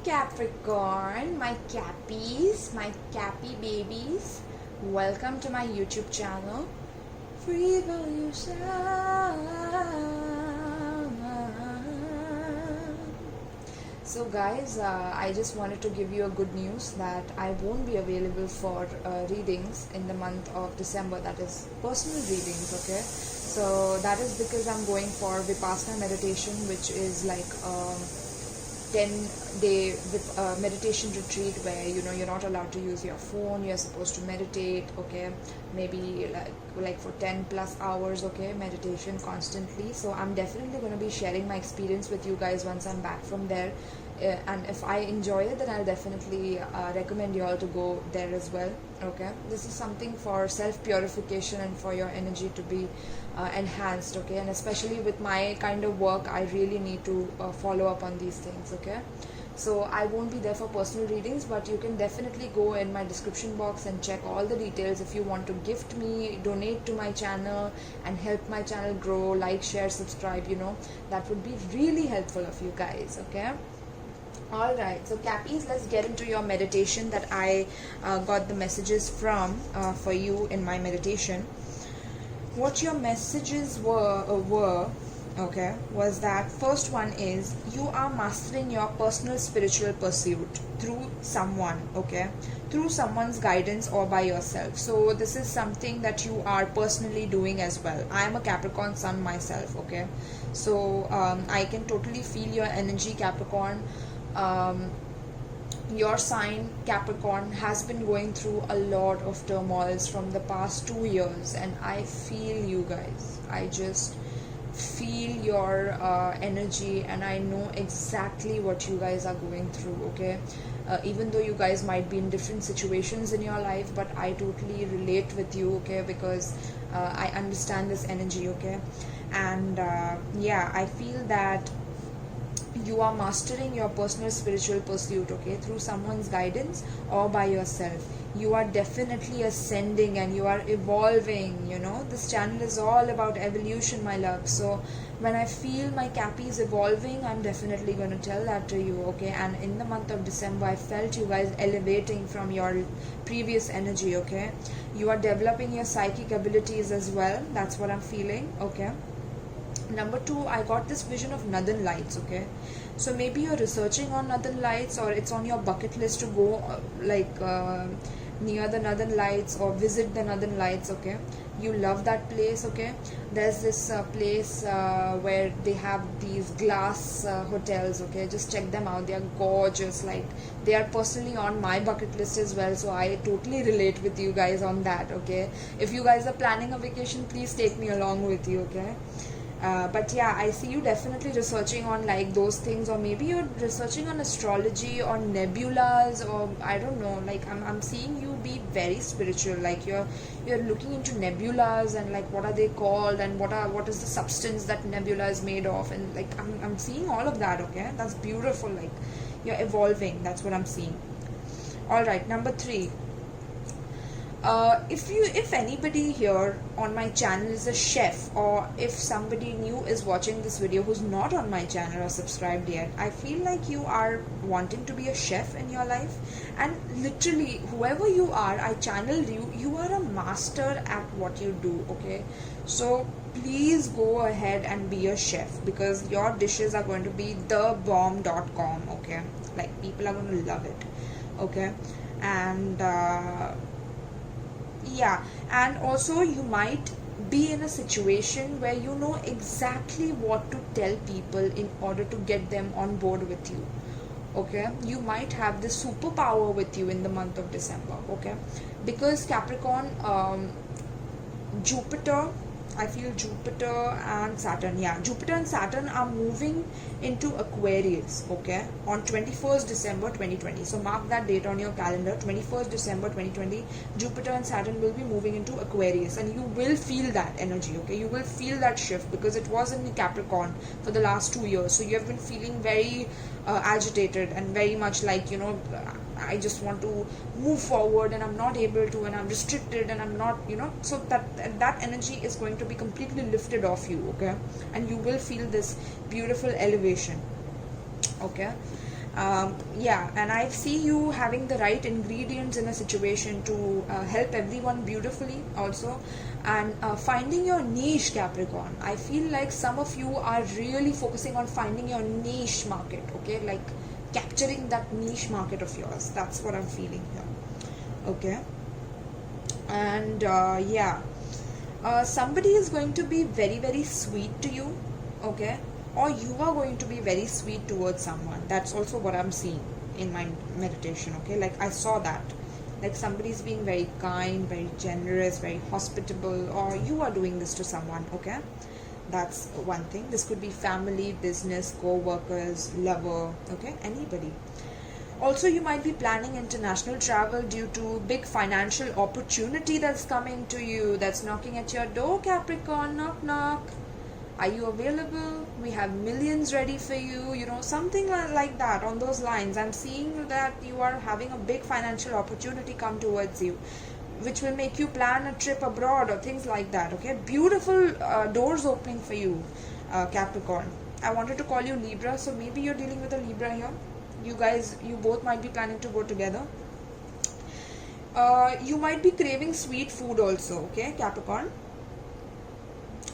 Capricorn, my cappies, my cappy babies. Welcome to my YouTube channel. Revolution. So guys, I just wanted to give you a good news that I won't be available for readings in the month of December, that is personal readings, okay? So that is because I'm going for Vipassana meditation, which is like 10-day meditation retreat where you're not allowed to use your phone. You're supposed to meditate, okay, maybe like for 10 plus hours, okay, meditation constantly. So I'm definitely going to be sharing my experience with you guys once I'm back from there, and if I enjoy it, then I'll definitely recommend you all to go there as well, okay. This is something for self purification and for your energy to be enhanced, okay, and especially with my kind of work I really need to follow up on these things, okay. So I won't be there for personal readings, but you can definitely go in my description box and check all the details if you want to gift me, donate to my channel and help my channel grow. Like, share, subscribe, that would be really helpful of you guys, okay. Alright, so Cappies, let's get into your meditation that I got the messages from for you in my meditation. What your messages were, okay, was that first one is you are mastering your personal spiritual pursuit through someone, okay, through someone's guidance or by yourself. So this is something that you are personally doing as well. I am a Capricorn sun myself, okay, so I can totally feel your energy, Capricorn. Your sign, Capricorn, has been going through a lot of turmoils from the past 2 years, and I feel you guys. I just feel your energy, and I know exactly what you guys are going through, okay. Even though you guys might be in different situations in your life, but I totally relate with you, okay, because I understand this energy, okay. And yeah, I feel that you are mastering your personal spiritual pursuit, okay, through someone's guidance or by yourself. You are definitely ascending and you are evolving. This channel is all about evolution, my love. So when I feel my Cappies evolving, I'm definitely going to tell that to you, okay. And in the month of December, I felt you guys elevating from your previous energy, okay. You are developing your psychic abilities as well. That's what I'm feeling, okay. Number 2, I got this vision of Northern Lights, okay. So maybe you're researching on Northern Lights, or it's on your bucket list to go near the Northern Lights or visit the Northern Lights, okay. You love that place, okay. There's this place where they have these glass hotels, okay. Just check them out. They are gorgeous. Like, they are personally on my bucket list as well, so I totally relate with you guys on that, okay. If you guys are planning a vacation, please take me along with you, okay. But yeah, I see you definitely researching on like those things, or maybe you're researching on astrology or nebulas, or I don't know, like I'm seeing you be very spiritual. Like you're looking into nebulas and like what are they called, and what is the substance that nebula is made of, and like I'm seeing all of that, okay. That's beautiful. Like, you're evolving. That's what I'm seeing. Alright, number 3. If anybody here on my channel is a chef, or if somebody new is watching this video who's not on my channel or subscribed yet, I feel like you are wanting to be a chef in your life. And literally, whoever you are, I channeled you. You are a master at what you do, okay. So please go ahead and be a chef, because your dishes are going to be thebomb.com, okay. Like, people are going to love it, okay. And yeah, and also you might be in a situation where you know exactly what to tell people in order to get them on board with you, okay. You might have this superpower with you in the month of December, okay, because Capricorn, Jupiter, I feel Jupiter and Saturn, yeah, Jupiter and Saturn are moving into Aquarius, okay, on 21st December 2020. So mark that date on your calendar, 21st December 2020, Jupiter and Saturn will be moving into Aquarius, and you will feel that energy, okay. You will feel that shift because it was in Capricorn for the last 2 years. So you have been feeling very agitated and very much like, I just want to move forward and I'm not able to, and I'm restricted and I'm not, so that energy is going to be completely lifted off you, okay, and you will feel this beautiful elevation, okay. Yeah, and I see you having the right ingredients in a situation to help everyone beautifully also, and finding your niche, Capricorn. I feel like some of you are really focusing on finding your niche market, okay, like capturing that niche market of yours. That's what I'm feeling here, okay. And yeah, somebody is going to be very very sweet to you, okay, or you are going to be very sweet towards someone. That's also what I'm seeing in my meditation, okay. Like I saw that, like somebody is being very kind, very generous, very hospitable, or you are doing this to someone, okay. That's one thing. This could be family, business, co-workers, lover, okay, anybody. Also, you might be planning international travel due to big financial opportunity that's coming to you, that's knocking at your door, Capricorn. Knock knock. Are you available? We have millions ready for you, you know, something like that, on those lines. I'm seeing that you are having a big financial opportunity come towards you, which will make you plan a trip abroad or things like that, okay. Beautiful doors opening for you, Capricorn. I wanted to call you Libra, so maybe you're dealing with a Libra here. You guys, you both might be planning to go together. You might be craving sweet food also, okay, Capricorn.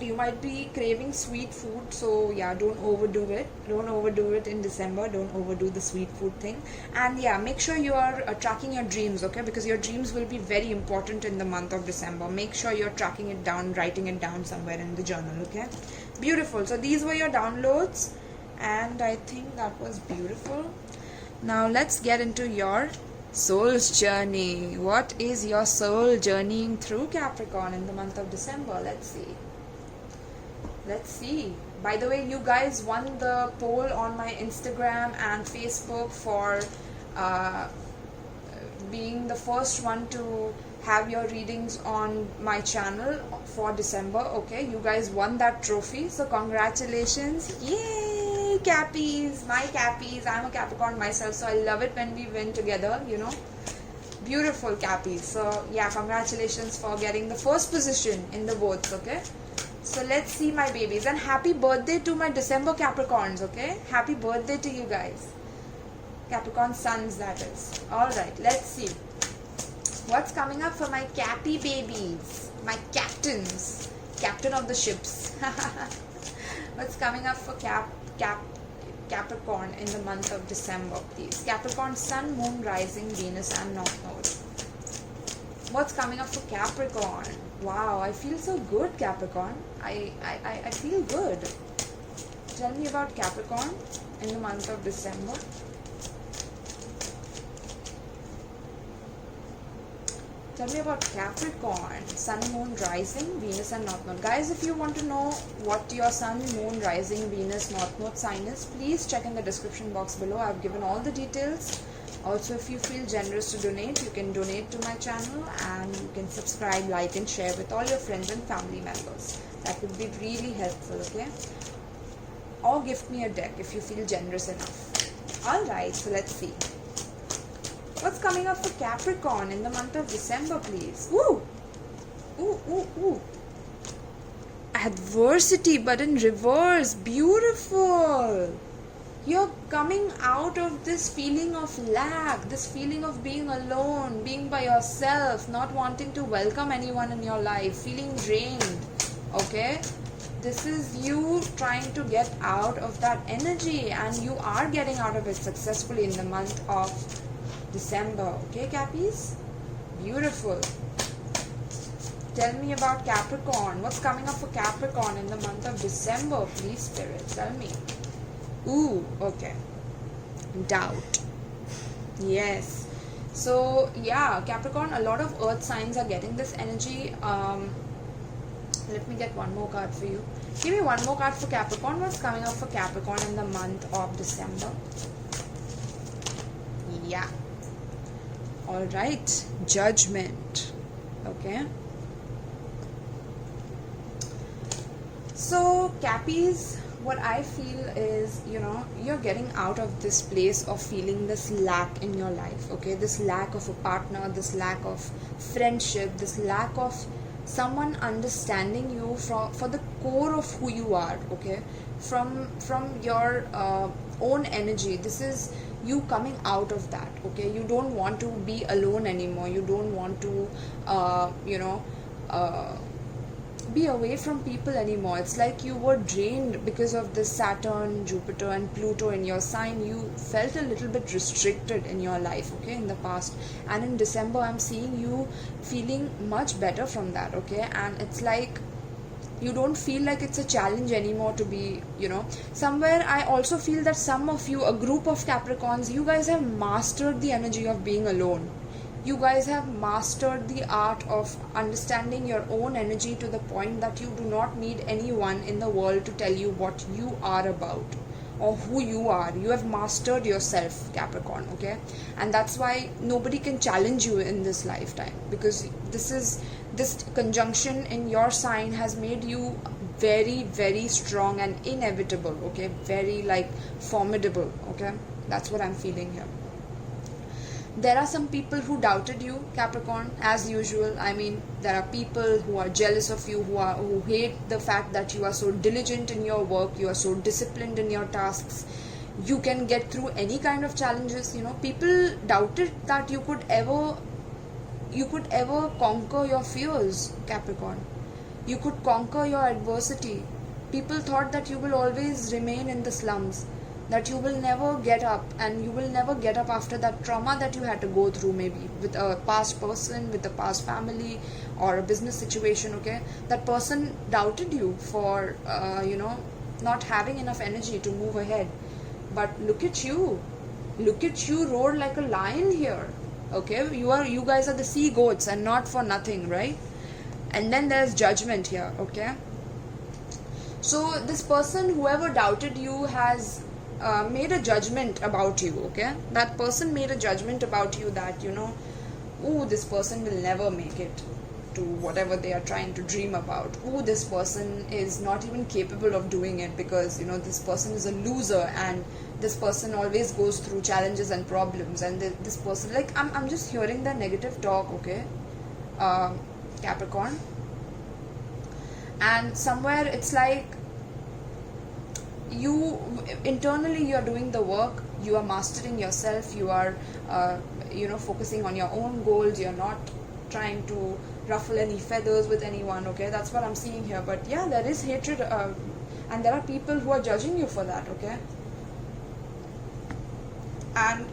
You might be craving sweet food, so yeah, don't overdo it. Don't overdo it in December. Don't overdo the sweet food thing. And yeah, make sure you are tracking your dreams, okay, because your dreams will be very important in the month of December. Make sure you're tracking it down, writing it down somewhere in the journal, okay. Beautiful. So these were your downloads, and I think that was beautiful. Now let's get into your soul's journey. What is your soul journeying through, Capricorn, in the month of December? Let's see. Let's see. By the way, you guys won the poll on my Instagram and Facebook for being the first one to have your readings on my channel for December, okay. You guys won that trophy, so congratulations. Yay, Cappies, my Cappies. I'm a Capricorn myself, so I love it when we win together, you know. Beautiful, Cappies. So yeah, congratulations for getting the first position in the votes, okay. So let's see, my babies, and happy birthday to my December Capricorns, okay. Happy birthday to you guys, Capricorn sons, that is. Alright, let's see what's coming up for my Cappy babies, my captains, captain of the ships. What's coming up for Capricorn in the month of December, please? Capricorn sun, moon, rising, Venus and north node. What's coming up for Capricorn? Wow, I feel so good, Capricorn. I feel good. Tell me about Capricorn in the month of December. Tell me about Capricorn, sun, moon, rising, Venus and north node. Guys, if you want to know what your sun, moon, rising, Venus, north node sign is, please check in the description box below. I've given all the details. Also, if you feel generous to donate, you can donate to my channel, and you can subscribe, like and share with all your friends and family members. That would be really helpful, okay? Or gift me a deck if you feel generous enough. Alright, so let's see. What's coming up for Capricorn in the month of December, please? Ooh! Ooh, ooh, ooh. Adversity, but in reverse. Beautiful! You're coming out of this feeling of lack, this feeling of being alone, being by yourself, not wanting to welcome anyone in your life, feeling drained, okay? This is you trying to get out of that energy, and you are getting out of it successfully in the month of December, okay, Cappies? Beautiful. Tell me about Capricorn. What's coming up for Capricorn in the month of December, please, Spirit? Tell me. Ooh, okay. Doubt. Yes. So, yeah, Capricorn, a lot of earth signs are getting this energy. Let me get one more card for you. Give me one more card for Capricorn. What's coming up for Capricorn in the month of December? Yeah. Alright. Judgment. Okay. So, Cappies, what I feel is, you know, you're getting out of this place of feeling this lack in your life, okay? This lack of a partner, this lack of friendship, this lack of someone understanding you for the core of who you are, okay? From your own energy. This is you coming out of that, okay? You don't want to be alone anymore. You don't want to be away from people anymore. It's like you were drained because of the Saturn, Jupiter and Pluto in your sign. You felt a little bit restricted in your life, okay, in the past. And in December I'm seeing you feeling much better from that, okay? And it's like you don't feel like it's a challenge anymore to be, somewhere I also feel that some of you, a group of Capricorns, you guys have mastered the energy of being alone. You guys have mastered the art of understanding your own energy to the point that you do not need anyone in the world to tell you what you are about or who you are. You have mastered yourself, Capricorn, okay? And that's why nobody can challenge you in this lifetime, because this conjunction in your sign has made you very, very strong and inevitable, okay? Very formidable, okay? That's what I'm feeling here. There are some people who doubted you, Capricorn, as usual. I mean, there are people who are jealous of you, who hate the fact that you are so diligent in your work, you are so disciplined in your tasks. You can get through any kind of challenges. People doubted that you could ever conquer your fears, Capricorn. You could conquer your adversity. People thought that you will always remain in the slums, that you will never get up, and you will never get up after that trauma that you had to go through, maybe with a past person, with a past family or a business situation, okay? That person doubted you for not having enough energy to move ahead. But look at you roar like a lion here, okay? You guys are the sea goats, and not for nothing, right? And then there's judgment here, okay? So this person, whoever doubted you, has made a judgment about you, okay? That person made a judgment about you that, this person will never make it to whatever they are trying to dream about. This person is not even capable of doing it, because, this person is a loser, and this person always goes through challenges and problems, and this person, I'm just hearing the negative talk, okay? Capricorn. And somewhere it's like you internally, you are doing the work, you are mastering yourself, you are focusing on your own goals, you're not trying to ruffle any feathers with anyone, okay? That's what I'm seeing here. But yeah, there is hatred, and there are people who are judging you for that, okay? And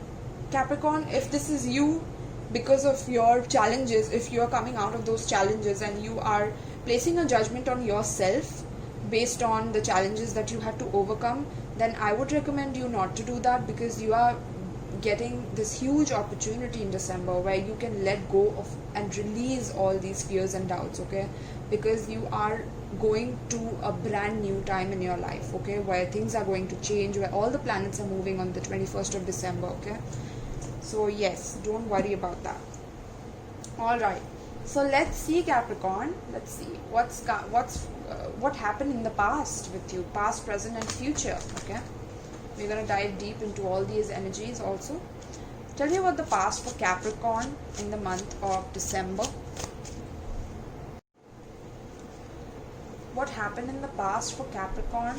Capricorn, if this is you, because of your challenges, if you are coming out of those challenges and you are placing a judgment on yourself based on the challenges that you had to overcome, then I would recommend you not to do that, because you are getting this huge opportunity in December where you can let go of and release all these fears and doubts, okay? Because you are going to a brand new time in your life, okay, where things are going to change, where all the planets are moving on the 21st of December, okay? So yes, don't worry about that. All right, so let's see, Capricorn, let's see what happened in the past with you, past, present and future, okay? We're going to dive deep into all these energies also. Tell me about the past for Capricorn in the month of December. What happened in the past for Capricorn?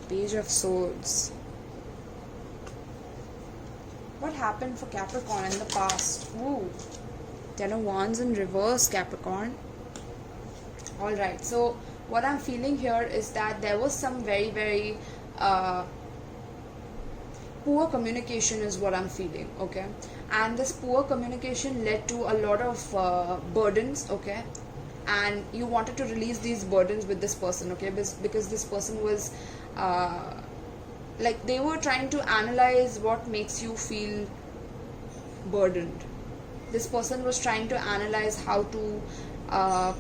Page of Swords. What happened for Capricorn in the past? Ooh, Ten of Wands in reverse, Capricorn. Alright, so what I'm feeling here is that there was some very, very poor communication is what I'm feeling, okay? And this poor communication led to a lot of burdens, okay? And you wanted to release these burdens with this person, okay? Because this person was they were trying to analyze what makes you feel burdened. This person was trying to analyze how to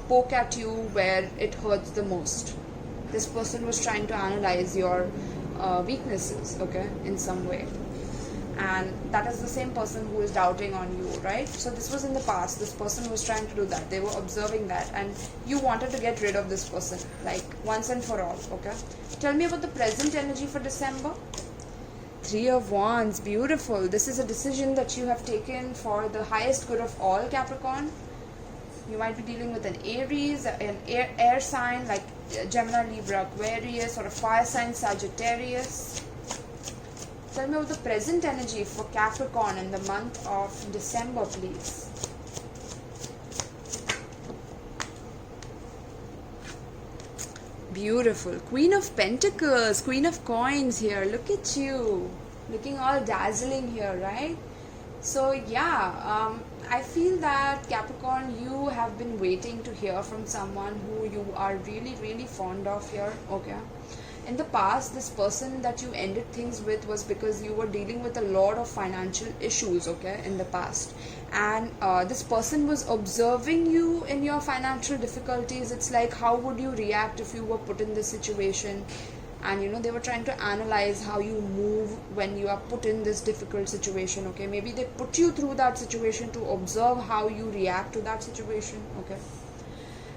poke at you where it hurts the most. This person was trying to analyze your weaknesses, okay, in some way. And that is the same person who is doubting on you, right? So this was in the past. This person was trying to do that. They were observing that, and you wanted to get rid of this person, once and for all, okay? Tell me about the present energy for December. Three of Wands, beautiful. This is a decision that you have taken for the highest good of all, Capricorn. You might be dealing with an Aries, an air sign like Gemini, Libra, Aquarius, or a fire sign, Sagittarius. Tell me about the present energy for Capricorn in the month of December, please. Beautiful. Queen of Pentacles, Queen of Coins here. Look at you. Looking all dazzling here, right? So yeah, I feel that Capricorn, you have been waiting to hear from someone who you are really fond of here, okay? In the past, this person that you ended things with was because you were dealing with a lot of financial issues, okay, in the past. And this person was observing you in your financial difficulties. It's like, how would you react if you were put in this situation? And you know, they were trying to analyze how you move when you are put in this difficult situation, okay? Maybe they put you through that situation to observe how you react to that situation, okay?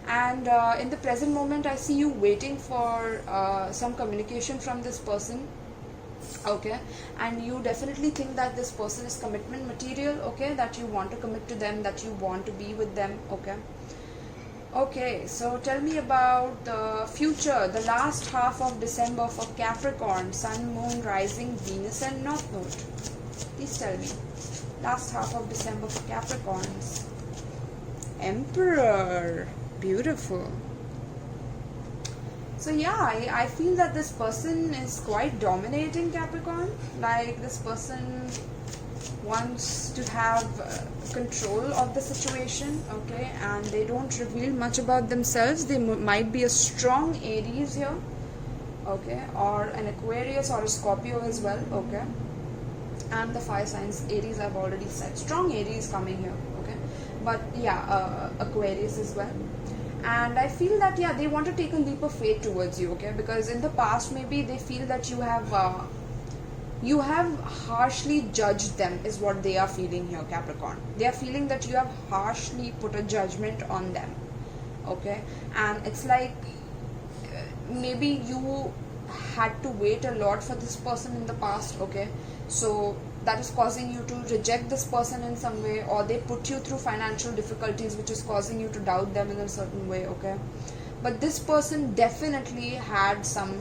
And in the present moment, I see you waiting for some communication from this person, okay? And you definitely think that this person is commitment material, okay? That you want to commit to them, that you want to be with them, okay? Okay, so tell me about the future, the last half of December for Capricorn, Sun, Moon, Rising, Venus and North Node. Please tell me. Last half of December for Capricorns. Emperor. Beautiful. So yeah, I feel that this person is quite dominating Capricorn. Like, this person wants to have control of the situation, okay? And they don't reveal much about themselves. They might be a strong Aries here, okay? Or an Aquarius or a Scorpio as well, okay? And the fire signs, Aries I've already said. Strong Aries coming here, okay? But yeah, Aquarius as well. And I feel that, yeah, they want to take a leap of faith towards you, okay? Because in the past, maybe they feel that you have harshly judged them, is what they are feeling here, Capricorn. They are feeling that you have harshly put a judgment on them, okay? And it's like, maybe you had to wait a lot for this person in the past, okay? So that is causing you to reject this person in some way, or they put you through financial difficulties which is causing you to doubt them in a certain way, okay? But this person definitely had some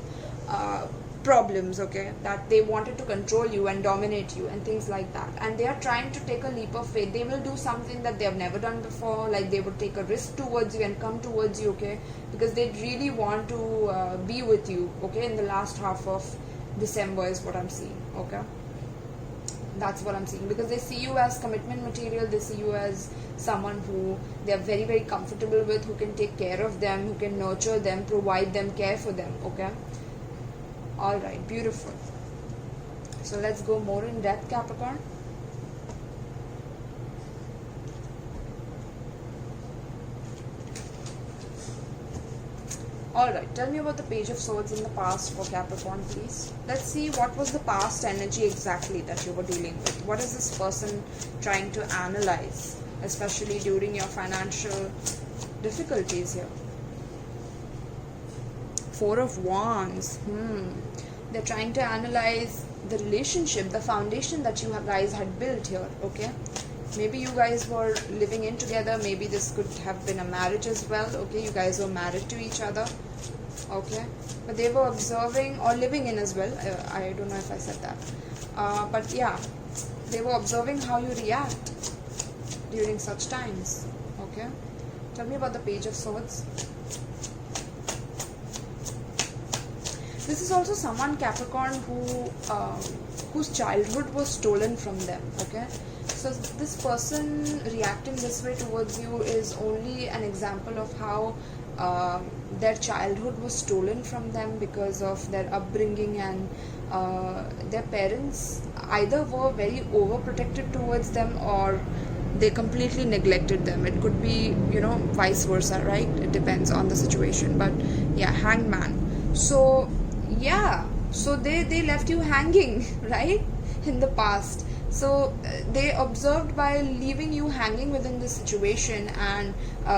problems, okay, that they wanted to control you and dominate you and things like that, and they are trying to take a leap of faith. They will do something that they have never done before, like they would take a risk towards you and come towards you, okay, because they really want to be with you, okay, in the last half of December is what I'm seeing, okay? That's what I'm seeing, because they see you as commitment material. They see you as someone who they are very comfortable with, who can take care of them, who can nurture them, provide them, care for them, okay? Alright, beautiful. So let's go more in depth, Capricorn. Alright, tell me about the Page of Swords in the past for Capricorn, please. Let's see what was the past energy exactly that you were dealing with. What is this person trying to analyze, especially during your financial difficulties here? Four of Wands. They're trying to analyze the relationship, the foundation that you guys had built here, okay? Maybe you guys were living in together. Maybe this could have been a marriage as well, okay? You guys were married to each other, okay? But they were observing, or living in as well. I don't know if I said that. But yeah, they were observing how you react during such times, okay? Tell me about the Page of Swords. This is also someone, Capricorn, whose childhood was stolen from them, okay? So this person reacting this way towards you is only an example of how their childhood was stolen from them because of their upbringing, and their parents either were very overprotective towards them, or they completely neglected them. It could be, you know, vice versa, right? It depends on the situation. But yeah, Hangman. So yeah, so they left you hanging, right, in the past. So they observed by leaving you hanging within this situation, and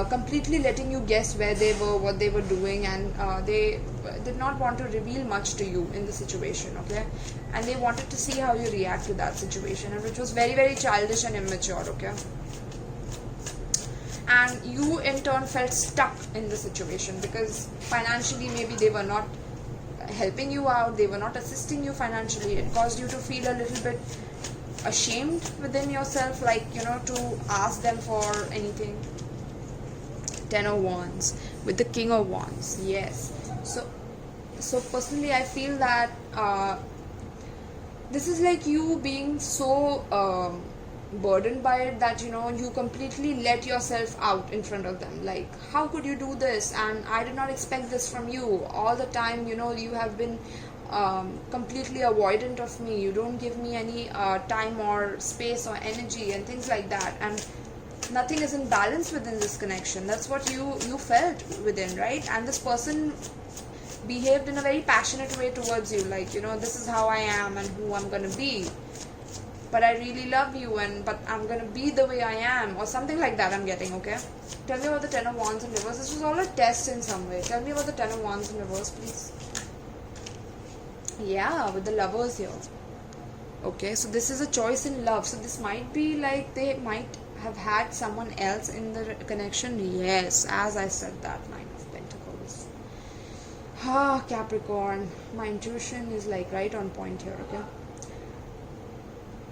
completely letting you guess where they were, what they were doing, and they did not want to reveal much to you in the situation, okay? And they wanted to see how you react to that situation, and which was very childish and immature, okay? and you in turn felt stuck in the situation because financially maybe they were not helping you out, they were not assisting you financially. It caused you to feel a little bit ashamed within yourself, like, to ask them for anything. Ten of Wands with the King of Wands. Yes. So personally I feel that this is like you being so burdened by it that you completely let yourself out in front of them. Like, how could you do this, and I did not expect this from you. All the time, you have been completely avoidant of me. You don't give me any time or space or energy and things like that, and nothing is in balance within this connection. That's what you felt within, right? And this person behaved in a very passionate way towards you, like, this is how I am and who I'm gonna be, but I really love you, but I'm gonna be the way I am, or something like that I'm getting. Okay, tell me about the Ten of Wands in reverse. This was all a test in some way. Tell me about the Ten of Wands in reverse, please. Yeah, with the Lovers here. Okay, so this is a choice in love. So this might be like they might have had someone else in the connection. Yes, as I said, that Nine of Pentacles. Capricorn, my intuition is like right on point here. Okay,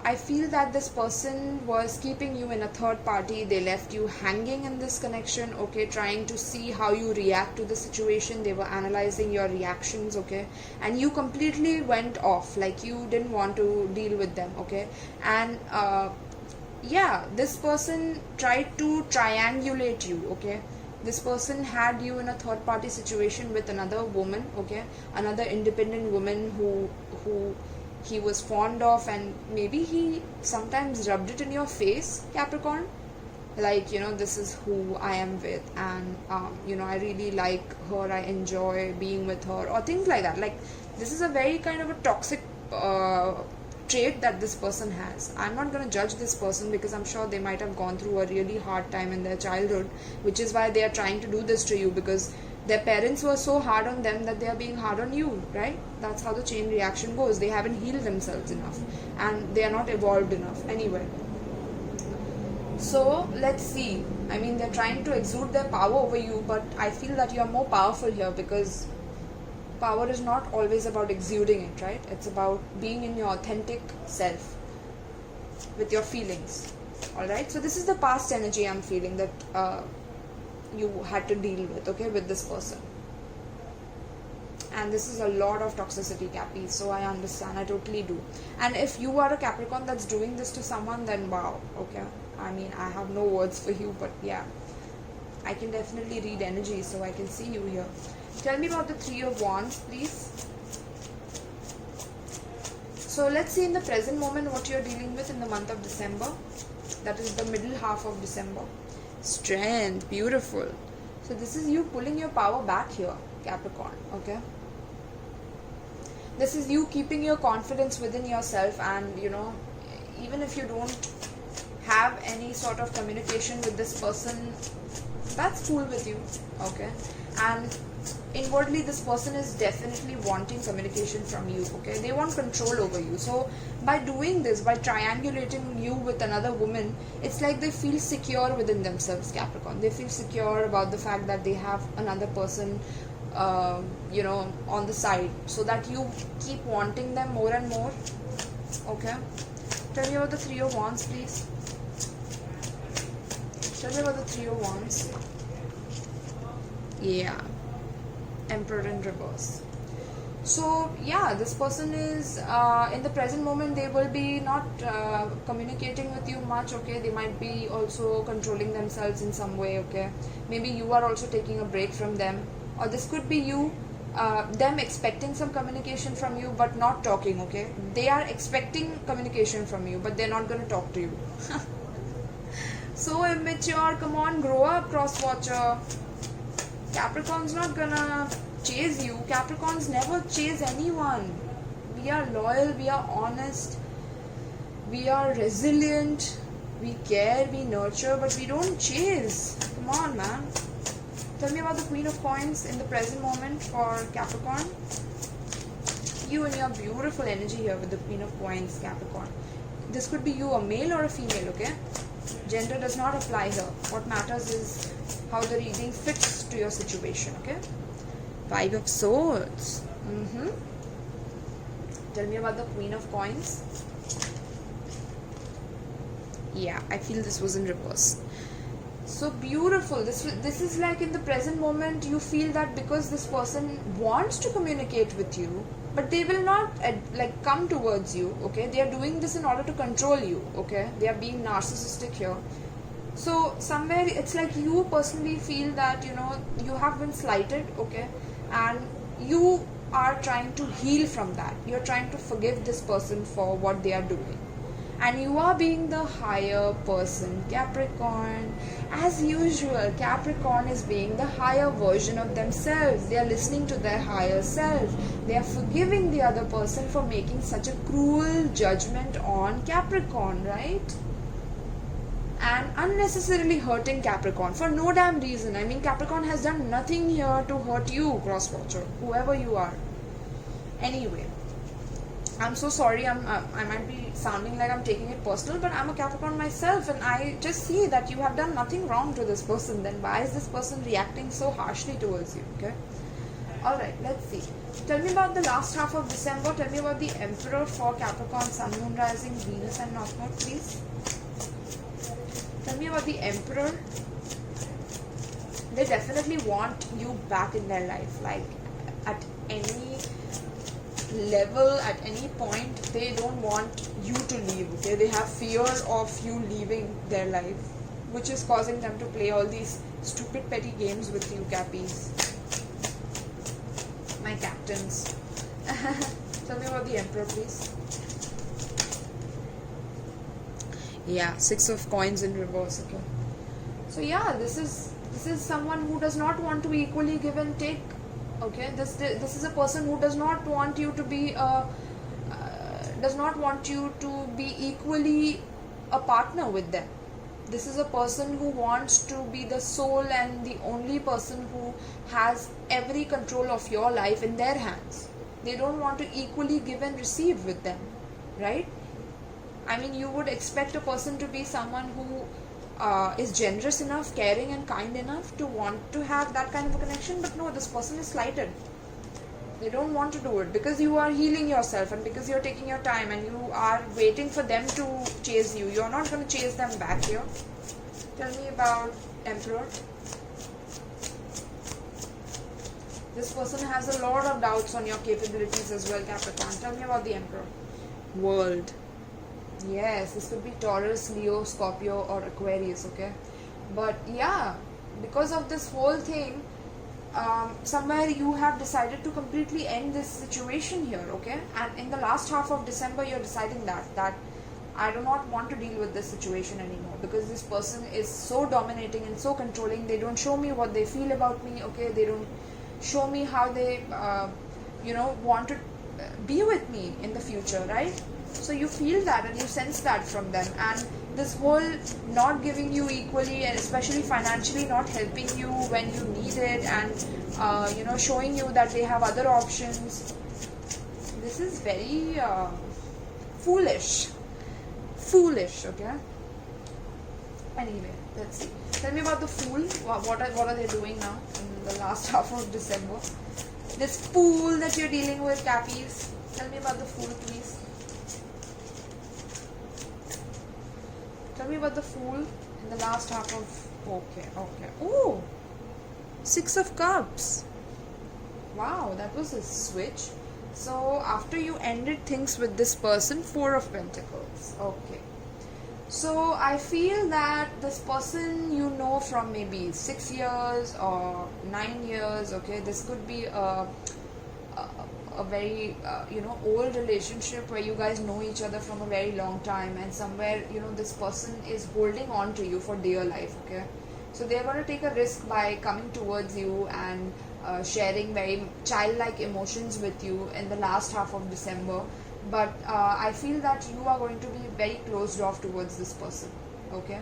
I feel that this person was keeping you in a third party. They left you hanging in this connection, okay, trying to see how you react to the situation. They were analyzing your reactions, okay, and you completely went off, like you didn't want to deal with them, okay. And yeah, this person tried to triangulate you, okay. This person had you in a third party situation with another woman, okay, another independent woman who he was fond of, and maybe he sometimes rubbed it in your face, Capricorn, like, this is who I am with, and I really like her, I enjoy being with her, or things like that. Like, this is a very kind of a toxic trait that this person has. I'm not going to judge this person because I'm sure they might have gone through a really hard time in their childhood, which is why they are trying to do this to you, because their parents were so hard on them that they are being hard on you, right? That's how the chain reaction goes. They haven't healed themselves enough, and they are not evolved enough anyway. So let's see. I mean, they're trying to exude their power over you, but I feel that you are more powerful here, because power is not always about exuding it, right? It's about being in your authentic self with your feelings. Alright, so this is the past energy I'm feeling that you had to deal with, okay, with this person. And this is a lot of toxicity, Cappy, so I understand, I totally do. And if you are a Capricorn that's doing this to someone, then wow, okay, I mean, I have no words for you, but yeah, I can definitely read energy, so I can see you here. Tell me about the Three of Wands, please. So let's see in the present moment what you're dealing with in the month of December. That is the middle half of December. Strength, beautiful. So this is you pulling your power back here, Capricorn, okay? This is you keeping your confidence within yourself, and even if you don't have any sort of communication with this person, that's cool with you, okay? And inwardly this person is definitely wanting communication from you, okay? They want control over you. So by doing this, by triangulating you with another woman, it's like they feel secure within themselves, Capricorn. They feel secure about the fact that they have another person on the side, so that you keep wanting them more and more, okay? Tell me about the Three of Wands, please. Tell me about the Three of Wands. Yeah, Emperor in reverse. So yeah, this person is in the present moment, they will be not communicating with you much, okay? They might be also controlling themselves in some way, okay? Maybe you are also taking a break from them, or this could be you them expecting some communication from you but not talking, okay? They are expecting communication from you, but they're not going to talk to you. So immature, come on, grow up, cross watcher. Capricorn's not gonna chase you. Capricorns never chase anyone. We are loyal, we are honest, we are resilient, we care, we nurture, but we don't chase. Come on, man. Tell me about the Queen of Coins in the present moment for Capricorn. You and your beautiful energy here with the Queen of Coins, Capricorn. This could be you, a male or a female, okay? Gender does not apply here. What matters is how the reading fits to your situation, okay? Five of Swords. Tell me about the Queen of Coins. Yeah, I feel this was in reverse. So beautiful. This is like in the present moment you feel that because this person wants to communicate with you, but they will not like come towards you, okay? They are doing this in order to control you, okay? They are being narcissistic here. So somewhere it's like you personally feel that you have been slighted, okay? And you are trying to heal from that. You're trying to forgive this person for what they are doing, and you are being the higher person, Capricorn. As usual, Capricorn is being the higher version of themselves. They are listening to their higher self. They are forgiving the other person for making such a cruel judgment on Capricorn, right? And unnecessarily hurting Capricorn for no damn reason. I mean, Capricorn has done nothing here to hurt you, cross-watcher, whoever you are. Anyway, I'm so sorry. I might be sounding like I'm taking it personal, but I'm a Capricorn myself, and I just see that you have done nothing wrong to this person. Then why is this person reacting so harshly towards you? Okay. All right. Let's see. Tell me about the last half of December. Tell me about the Emperor for Capricorn, Sun, Moon, Rising, Venus, and North Node, please. Tell me about the Emperor. They definitely want you back in their life, like at any level, at any point. They don't want you to leave, okay? They have fear of you leaving their life, which is causing them to play all these stupid petty games with you, Cappies. My captains. Tell me about the Emperor, please. Yeah, 6 of Coins in reverse, okay? So yeah, this is someone who does not want to equally give and take. Okay, this is a person who does not want you to be equally a partner with them. This is a person who wants to be the sole and the only person who has every control of your life in their hands. They don't want to equally give and receive with them, right? I mean, you would expect a person to be someone who is generous enough, caring and kind enough to want to have that kind of a connection, but no, this person is slighted. They don't want to do it because you are healing yourself and because you're taking your time and you are waiting for them to chase you. You're not going to chase them back here. Tell me about Emperor. This person has a lot of doubts on your capabilities as well, Capricorn. Tell me about the Emperor. World. Yes, this could be Taurus, Leo, Scorpio or Aquarius, okay? But yeah, because of this whole thing, somewhere you have decided to completely end this situation here, okay? And in the last half of December, you're deciding that I do not want to deal with this situation anymore because this person is so dominating and so controlling. They don't show me what they feel about me, okay? They don't show me how they, want to be with me in the future, right? So you feel that and you sense that from them, and this whole not giving you equally and especially financially not helping you when you need it and showing you that they have other options. This is very foolish, okay? Anyway, let's see. Tell me about the Fool. What are they doing now in the last half of December? This Fool that you're dealing with, Cappies. Tell me about the Fool, please. Tell me about the Fool in the last half of... Okay. Oh! 6 of Cups. Wow, that was a switch. So, after you ended things with this person, 4 of Pentacles. Okay. So, I feel that this person you know from maybe 6 years or 9 years, okay? This could be a very old relationship where you guys know each other from a very long time, and somewhere this person is holding on to you for dear life, okay? So they're going to take a risk by coming towards you and sharing very childlike emotions with you in the last half of December, but I feel that you are going to be very closed off towards this person, okay?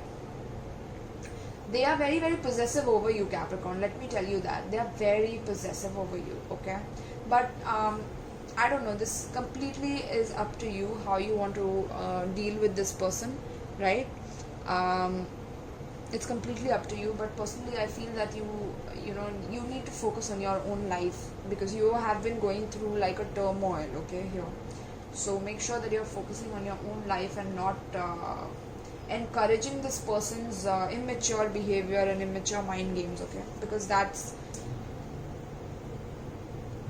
They are very, very possessive over you, Capricorn. Let me tell you that. They are very possessive over you, okay? But I don't know. This completely is up to you how you want to deal with this person, right? um, it's completely up to you, but personally I feel that you need to focus on your own life, because you have been going through like a turmoil, okay, here. So make sure that you're focusing on your own life and not encouraging this person's immature behavior and immature mind games, okay, because that's,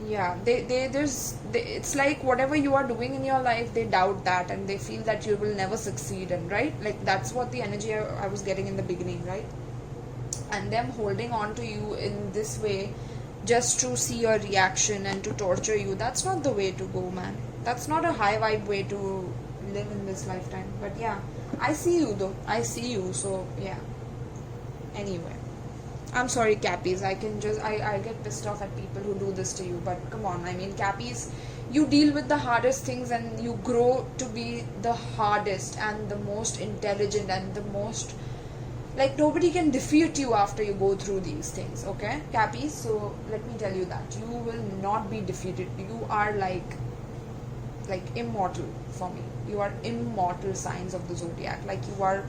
yeah, it's like whatever you are doing in your life, they doubt that and they feel that you will never succeed, and right, like that's what the energy I was getting in the beginning, right? And them holding on to you in this way just to see your reaction and to torture you, that's not the way to go, man. That's not a high vibe way to live in this lifetime. But yeah, I see you though, I see you, so yeah. Anyway, I'm sorry, Cappies. I get pissed off at people who do this to you. But come on, I mean, Cappies, you deal with the hardest things and you grow to be the hardest and the most intelligent and the most, like, nobody can defeat you after you go through these things, okay, Cappies? So let me tell you that you will not be defeated. You are like immortal for me. You are immortal signs of the zodiac. Like, you are.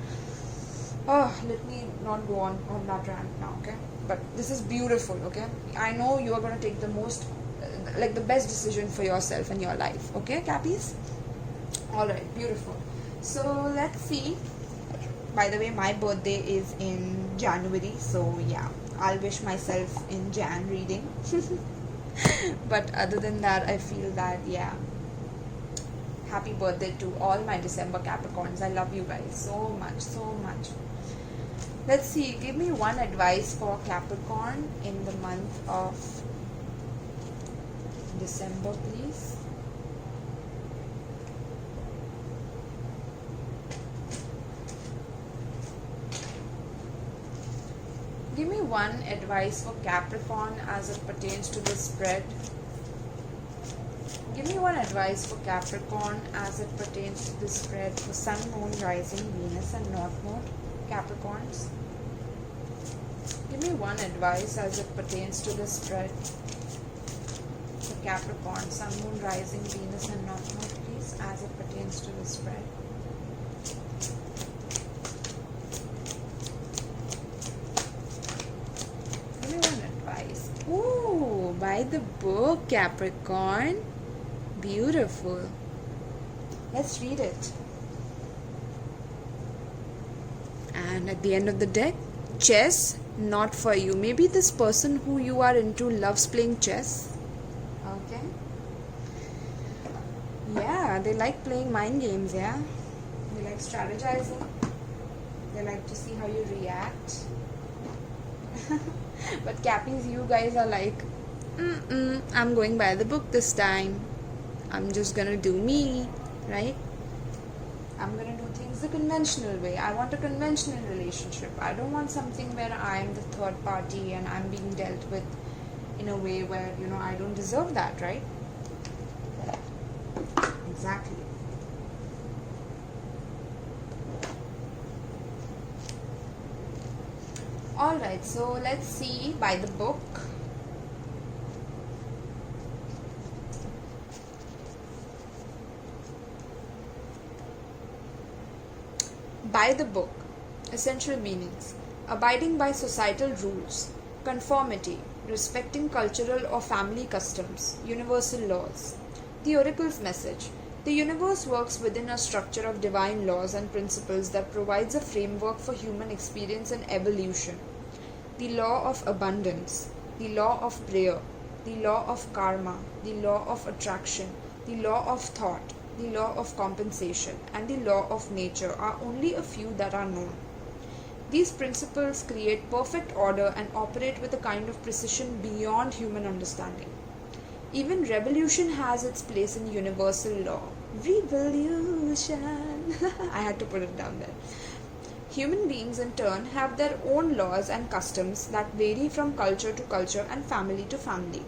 Oh, let me not go on that rant now, okay? But this is beautiful, okay? I know you are going to take the most, like the best decision for yourself and your life, okay, Cappies? Alright, beautiful. So let's see. By the way, my birthday is in January, so yeah, I'll wish myself in Jan reading. But other than that, I feel that, yeah, happy birthday to all my December Capricorns. I love you guys so much, so much. Let's see, give me one advice for Capricorn in the month of December, please. Give me one advice for Capricorn as it pertains to the spread. Give me one advice for Capricorn as it pertains to the spread for Sun, Moon, Rising, Venus and North Node, Capricorns. Give me one advice as it pertains to the spread for Capricorn, Sun, Moon, Rising, Venus and North Node, please, as it pertains to the spread. Give me one advice. Ooh, by the book, Capricorn. Beautiful. Let's read it. And at the end of the deck, chess, not for you. Maybe this person who you are into loves playing chess. Okay. Yeah, they like playing mind games, yeah. They like strategizing. They like to see how you react. But Cappies, you guys are like, I'm going by the book this time. I'm just gonna do me, right? I'm gonna do things the conventional way. I want a conventional relationship. I don't want something where I'm the third party and I'm being dealt with in a way where, I don't deserve that, right? Exactly. Alright, so let's see by the book. By the book, essential meanings: abiding by societal rules, conformity, respecting cultural or family customs, universal laws. The oracle's message: the universe works within a structure of divine laws and principles that provides a framework for human experience and evolution. The law of abundance, the law of prayer, the law of karma, the law of attraction, the law of thought, the law of compensation, and the law of nature are only a few that are known. These principles create perfect order and operate with a kind of precision beyond human understanding. Even revolution has its place in universal law. Revolution! I had to put it down there. Human beings in turn have their own laws and customs that vary from culture to culture and family to family.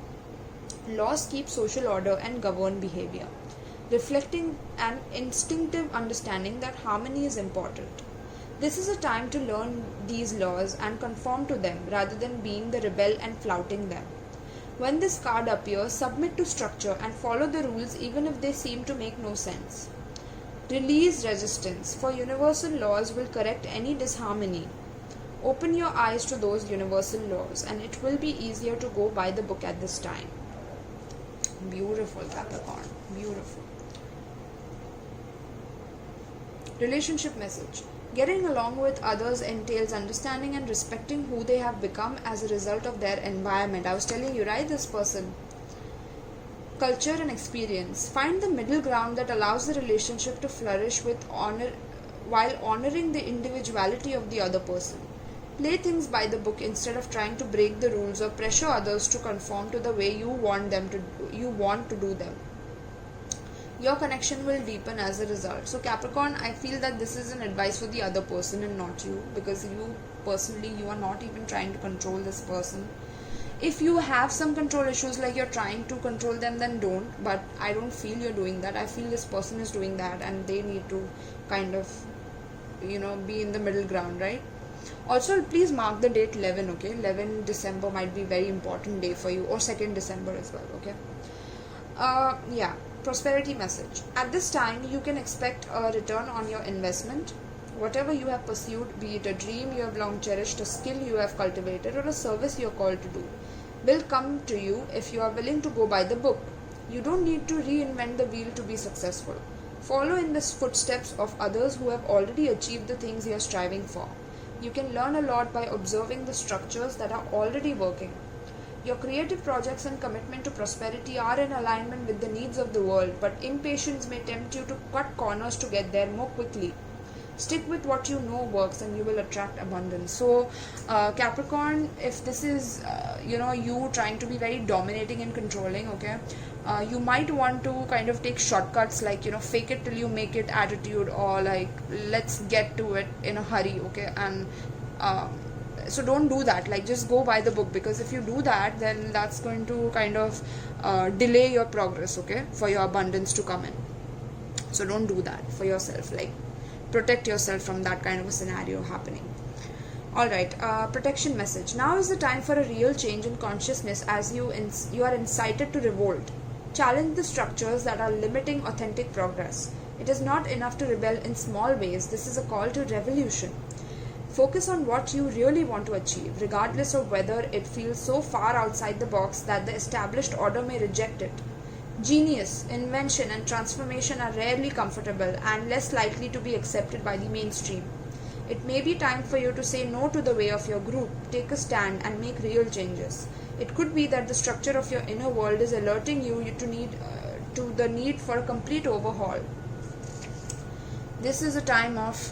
Laws keep social order and govern behavior, reflecting an instinctive understanding that harmony is important. This is a time to learn these laws and conform to them rather than being the rebel and flouting them. When this card appears, submit to structure and follow the rules even if they seem to make no sense. Release resistance, for universal laws will correct any disharmony. Open your eyes to those universal laws, and it will be easier to go by the book at this time. Beautiful, Capricorn. Beautiful. Relationship message. Getting along with others entails understanding and respecting who they have become as a result of their environment. I was telling you, right? This person. Culture and experience. Find the middle ground that allows the relationship to flourish with honor while honoring the individuality of the other person. Play things by the book instead of trying to break the rules or pressure others to conform to the way you want to do them. Your connection will deepen as a result. So Capricorn, I feel that this is an advice for the other person and not you, because you personally, you are not even trying to control this person. If you have some control issues, like you're trying to control them, then don't. But I don't feel you're doing that. I feel this person is doing that, and they need to kind of, be in the middle ground, right? Also, please mark the date 11, okay? 11 December might be a very important day for you, or 2nd December as well, okay? Prosperity message. At this time, you can expect a return on your investment. Whatever you have pursued, be it a dream you have long cherished, a skill you have cultivated, or a service you are called to do, will come to you if you are willing to go by the book. You don't need to reinvent the wheel to be successful. Follow in the footsteps of others who have already achieved the things you are striving for. You can learn a lot by observing the structures that are already working. Your creative projects and commitment to prosperity are in alignment with the needs of the world, but impatience may tempt you to cut corners to get there more quickly. Stick with what you know works and you will attract abundance. So Capricorn, if this is you trying to be very dominating and controlling, okay, you might want to kind of take shortcuts, like fake it till you make it attitude, or like let's get to it in a hurry, okay? And so don't do that. Like, just go by the book, because if you do that, then that's going to kind of delay your progress, okay, for your abundance to come in. So don't do that for yourself. Like, protect yourself from that kind of a scenario happening. Alright, protection message. Now is the time for a real change in consciousness, as you are incited to revolt. Challenge the structures that are limiting authentic progress. It is not enough to rebel in small ways. This is a call to revolution. Focus on what you really want to achieve, regardless of whether it feels so far outside the box that the established order may reject it. Genius, invention, and transformation are rarely comfortable and less likely to be accepted by the mainstream. It may be time for you to say no to the way of your group, take a stand, and make real changes. It could be that the structure of your inner world is alerting you to the need for a complete overhaul. This is a time of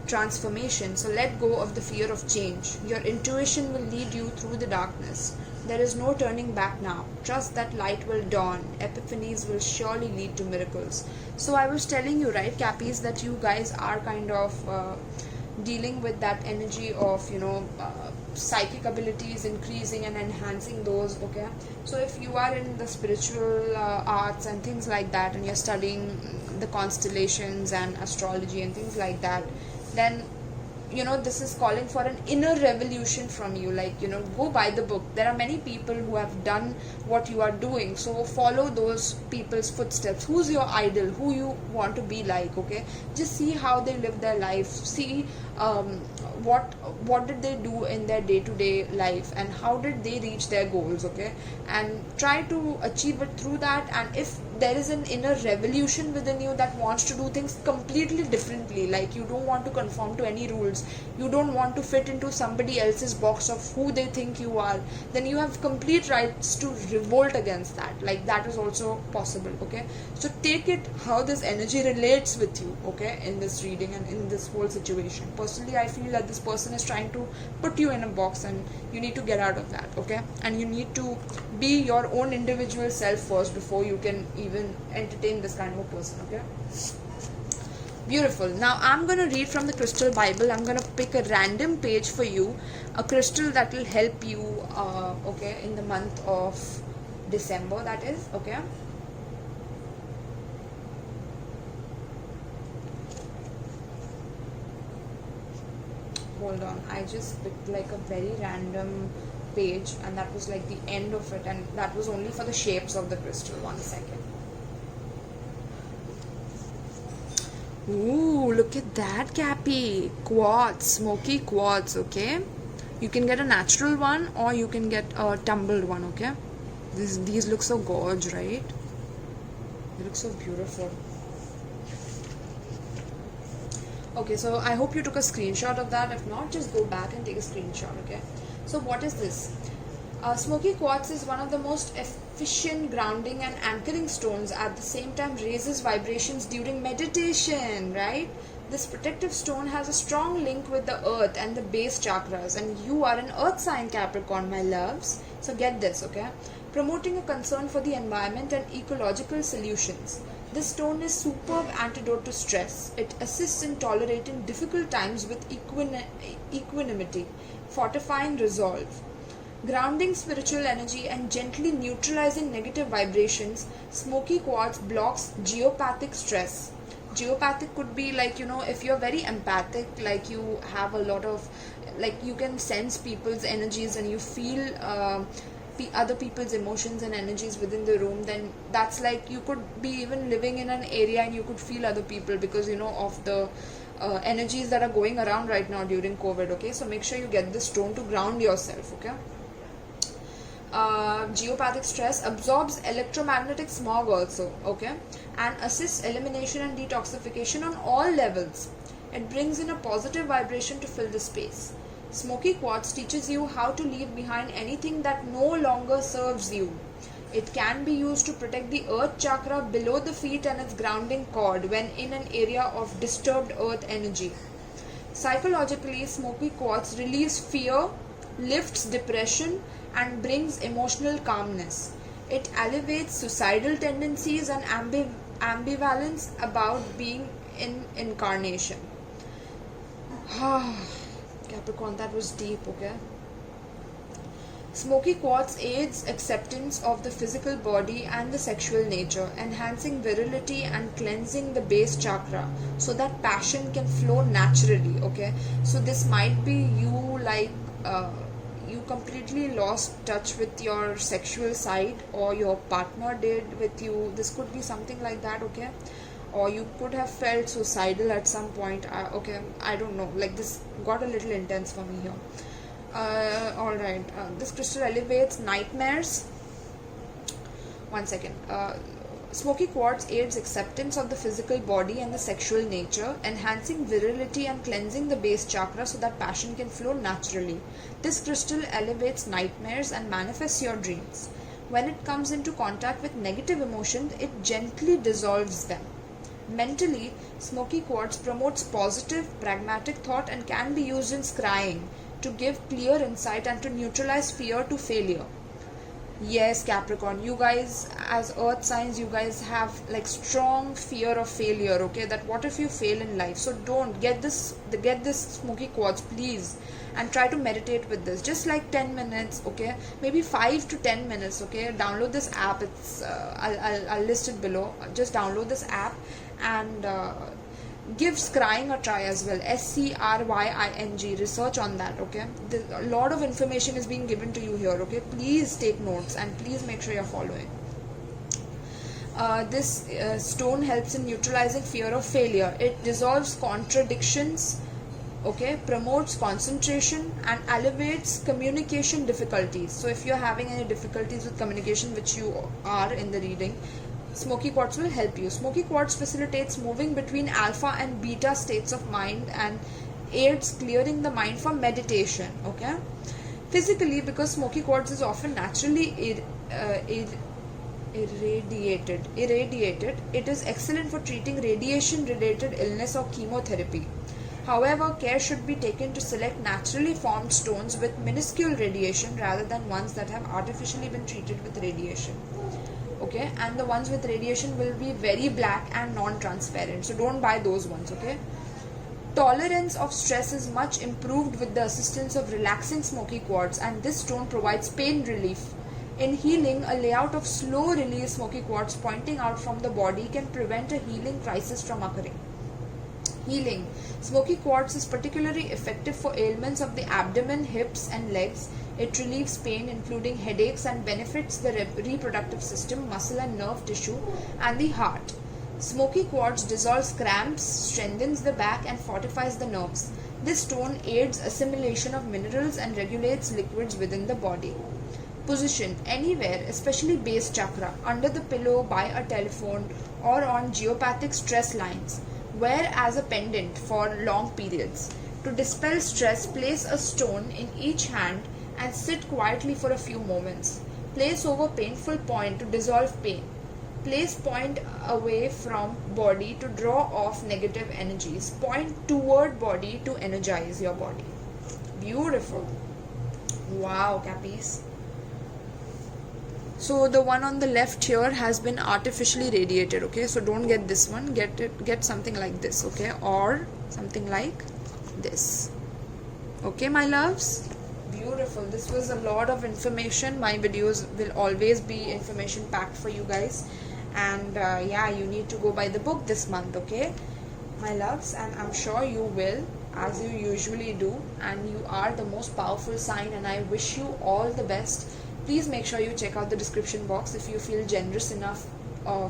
transformation, so let go of the fear of change. Your intuition will lead you through the darkness. There is no turning back now. Trust that light will dawn. Epiphanies will surely lead to miracles. So I was telling you, right, Cappies, that you guys are kind of dealing with that energy of psychic abilities, increasing and enhancing those, okay? So if you are in the spiritual arts and things like that, and you're studying the constellations and astrology and things like that, then this is calling for an inner revolution from you. Like, go by the book. There are many people who have done what you are doing, so follow those people's footsteps. Who's your idol? Who you want to be like, okay? Just see how they live their life. See what did they do in their day-to-day life, and how did they reach their goals, okay? And try to achieve it through that. And if there is an inner revolution within you that wants to do things completely differently, like you don't want to conform to any rules, you don't want to fit into somebody else's box of who they think you are, then you have complete rights to revolt against that. Like, that is also possible, okay? So take it how this energy relates with you, okay, in this reading and in this whole situation. Personally, I feel that this person is trying to put you in a box, and you need to get out of that, okay? And you need to be your own individual self first before you can even entertain this kind of a person, okay? Beautiful. Now I'm going to read from the Crystal Bible. I'm going to pick a random page for you, a crystal that will help you, okay, in the month of December, that is, okay? Hold on, I just picked like a very random page, and that was like the end of it, and that was only for the shapes of the crystal. 1 second. Ooh, look at that, Cappy. Quartz, smoky quartz, okay? You can get a natural one or you can get a tumbled one, okay? These look so gorge, right? They look so beautiful. Okay, so I hope you took a screenshot of that. If not, just go back and take a screenshot, okay? So what is this? Smoky quartz is one of the most efficient grounding and anchoring stones, at the same time raises vibrations during meditation, right? This protective stone has a strong link with the earth and the base chakras, and you are an earth sign, Capricorn, my loves. So get this, okay? Promoting a concern for the environment and ecological solutions. This stone is superb antidote to stress. It assists in tolerating difficult times with equanimity, fortifying resolve. Grounding spiritual energy and gently neutralizing negative vibrations, smoky quartz blocks geopathic stress. Geopathic could be like, if you're very empathic, like you have a lot of, like you can sense people's energies and you feel other people's emotions and energies within the room, then that's like you could be even living in an area and you could feel other people because of the energies that are going around right now during COVID. Okay, so make sure you get this stone to ground yourself. Okay. Geopathic stress absorbs electromagnetic smog also, okay, and assists elimination and detoxification on all levels. It brings in a positive vibration to fill the space. Smoky quartz teaches you how to leave behind anything that no longer serves you. It can be used to protect the earth chakra below the feet and its grounding cord when in an area of disturbed earth energy. Psychologically, smoky quartz relieves fear, lifts depression, and brings emotional calmness. It elevates suicidal tendencies and ambivalence about being in incarnation. Capricorn, that was deep, okay? Smoky quartz aids acceptance of the physical body and the sexual nature, enhancing virility and cleansing the base chakra so that passion can flow naturally, okay? So this might be you like you completely lost touch with your sexual side, or your partner did with you. This could be something like that, okay? Or you could have felt suicidal at some point. Okay, I don't know, like this got a little intense for me here. Alright, this crystal elevates nightmares. One second. Smoky quartz aids acceptance of the physical body and the sexual nature, enhancing virility and cleansing the base chakra so that passion can flow naturally. This crystal elevates nightmares and manifests your dreams. When it comes into contact with negative emotions, it gently dissolves them. Mentally, smoky quartz promotes positive, pragmatic thought and can be used in scrying to give clear insight and to neutralize fear to failure. Yes, Capricorn, you guys as earth signs, you guys have like strong fear of failure, okay? That what if you fail in life? So don't get this smoky quartz, please, and try to meditate with this. Just like 10 minutes, okay? Maybe 5 to 10 minutes, okay? Download this app. It's I'll list it below. Just download this app and give scrying a try as well. SCRYING. Research on that, okay? A lot of information is being given to you here, okay? Please take notes and please make sure you're following. This stone helps in neutralizing fear of failure. It dissolves contradictions, okay, promotes concentration and elevates communication difficulties. So if you're having any difficulties with communication, which you are in the reading, smoky quartz will help you. Smoky quartz facilitates moving between alpha and beta states of mind and aids clearing the mind for meditation, okay? Physically, because smoky quartz is often naturally irradiated, it is excellent for treating radiation related illness or chemotherapy. However, care should be taken to select naturally formed stones with minuscule radiation rather than ones that have artificially been treated with radiation. Okay, and the ones with radiation will be very black and non-transparent, so don't buy those ones, okay? Tolerance of stress is much improved with the assistance of relaxing smoky quartz, and this stone provides pain relief. In healing, a layout of slow release smoky quartz pointing out from the body can prevent a healing crisis from occurring. Healing. Smoky quartz is particularly effective for ailments of the abdomen, hips and legs. It relieves pain including headaches and benefits the reproductive system, muscle and nerve tissue and the heart. Smoky quartz dissolves cramps, strengthens the back, and fortifies the nerves. This stone aids assimilation of minerals and regulates liquids within the body. Position: anywhere, especially base chakra, under the pillow, by a telephone, or on geopathic stress lines. Wear as a pendant for long periods. To dispel stress, place a stone in each hand and sit quietly for a few moments. Place over painful point to dissolve pain. Place point away from body to draw off negative energies. Point toward body to energize your body. Beautiful. Wow, Cappies. So the one on the left here has been artificially radiated, okay? So don't get this one, get something like this, okay? Or something like this. Okay, my loves? Beautiful. This was a lot of information. My videos will always be information packed for you guys. And yeah, you need to go buy the book this month, okay, my loves? And I'm sure you will, as you usually do. And you are the most powerful sign, and I wish you all the best. Please make sure you check out the description box. If you feel generous enough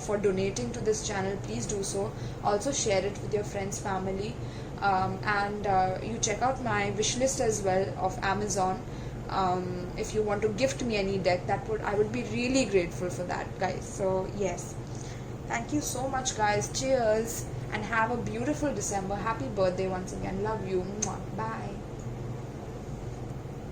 for donating to this channel, please do so. Also share it with your friends, family, and you check out my wish list as well of Amazon. If you want to gift me any deck, I would be really grateful for that, guys. So yes, thank you so much, guys. Cheers, and have a beautiful December. Happy birthday once again. Love you. Mwah. Bye.